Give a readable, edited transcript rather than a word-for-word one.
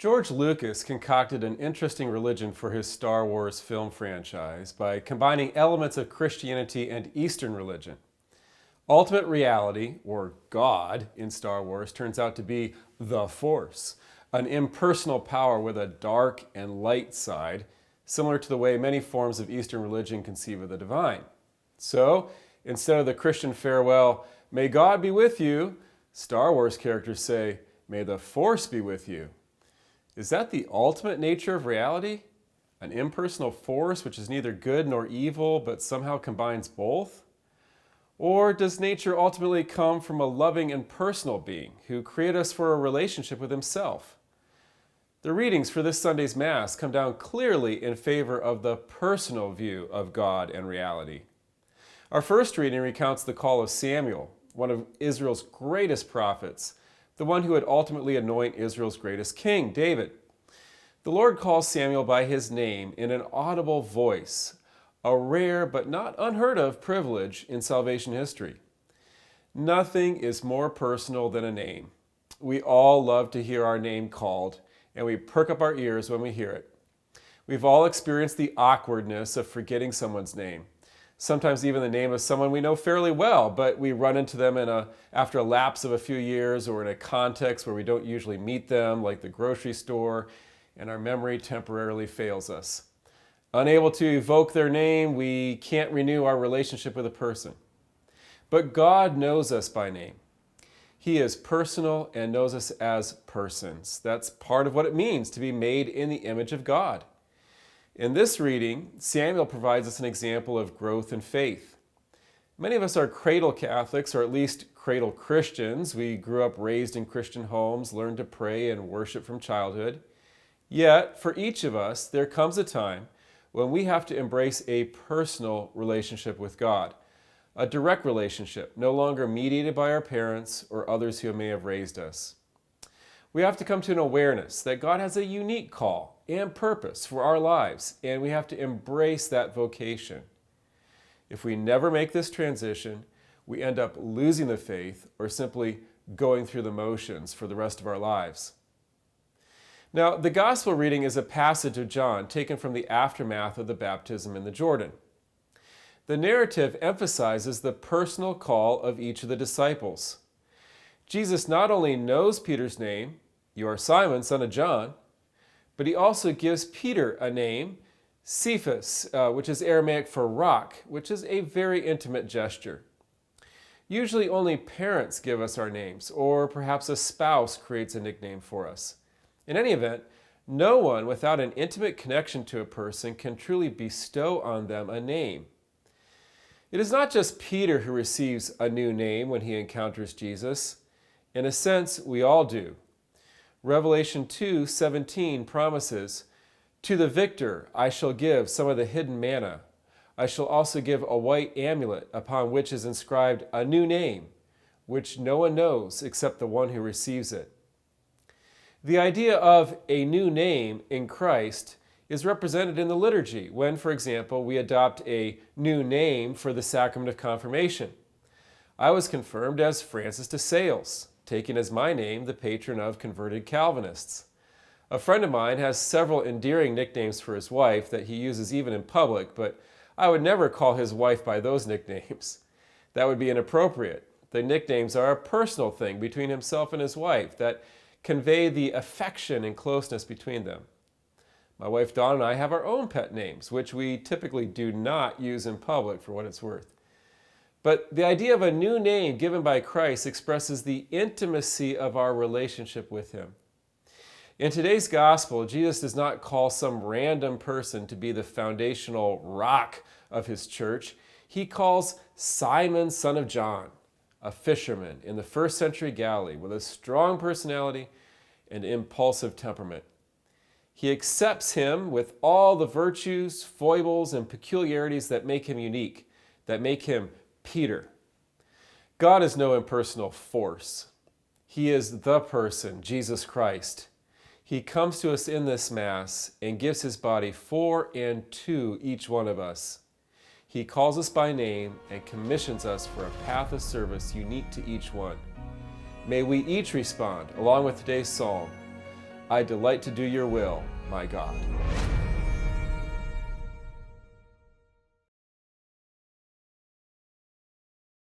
George Lucas concocted an interesting religion for his Star Wars film franchise by combining elements of Christianity and Eastern religion. Ultimate reality, or God, in Star Wars turns out to be the Force, an impersonal power with a dark and light side, similar to the way many forms of Eastern religion conceive of the divine. So, instead of the Christian farewell, "May God be with you," Star Wars characters say, "May the Force be with you." Is that the ultimate nature of reality? An impersonal force which is neither good nor evil, but somehow combines both? Or does nature ultimately come from a loving and personal being who created us for a relationship with himself? The readings for this Sunday's Mass come down clearly in favor of the personal view of God and reality. Our first reading recounts the call of Samuel, one of Israel's greatest prophets, the one who would ultimately anoint Israel's greatest king, David. The Lord calls Samuel by his name in an audible voice, a rare but not unheard of privilege in salvation history. Nothing is more personal than a name. We all love to hear our name called, and we perk up our ears when we hear it. We've all experienced the awkwardness of forgetting someone's name. Sometimes even the name of someone we know fairly well, but we run into them after a lapse of a few years or in a context where we don't usually meet them, like the grocery store, and our memory temporarily fails us. Unable to evoke their name, we can't renew our relationship with a person. But God knows us by name. He is personal and knows us as persons. That's part of what it means to be made in the image of God. In this reading, Samuel provides us an example of growth in faith. Many of us are cradle Catholics, or at least cradle Christians. We grew up raised in Christian homes, learned to pray and worship from childhood. Yet, for each of us, there comes a time when we have to embrace a personal relationship with God, a direct relationship, no longer mediated by our parents or others who may have raised us. We have to come to an awareness that God has a unique call and purpose for our lives, and we have to embrace that vocation. If we never make this transition, we end up losing the faith or simply going through the motions for the rest of our lives. Now, the gospel reading is a passage of John taken from the aftermath of the baptism in the Jordan. The narrative emphasizes the personal call of each of the disciples. Jesus not only knows Peter's name, "You are Simon, son of John," but he also gives Peter a name, Cephas, which is Aramaic for rock, which is a very intimate gesture. Usually only parents give us our names, or perhaps a spouse creates a nickname for us. In any event, no one without an intimate connection to a person can truly bestow on them a name. It is not just Peter who receives a new name when he encounters Jesus. In a sense, we all do. Revelation 2:17 promises, "To the victor I shall give some of the hidden manna. I shall also give a white amulet upon which is inscribed a new name, which no one knows except the one who receives it." The idea of a new name in Christ is represented in the liturgy when, for example, we adopt a new name for the sacrament of confirmation. I was confirmed as Francis de Sales, taking as my name the patron of converted Calvinists. A friend of mine has several endearing nicknames for his wife that he uses even in public, but I would never call his wife by those nicknames. That would be inappropriate. The nicknames are a personal thing between himself and his wife that convey the affection and closeness between them. My wife Dawn and I have our own pet names, which we typically do not use in public for what it's worth. But the idea of a new name given by Christ expresses the intimacy of our relationship with him. In today's gospel, Jesus does not call some random person to be the foundational rock of his church. He calls Simon, son of John, a fisherman in the first century Galilee with a strong personality and impulsive temperament. He accepts him with all the virtues, foibles, and peculiarities that make him unique, that make him Peter. God is no impersonal force. He is the person, Jesus Christ. He comes to us in this Mass and gives his body for and to each one of us. He calls us by name and commissions us for a path of service unique to each one. May we each respond, along with today's psalm, I delight to do your will, my God.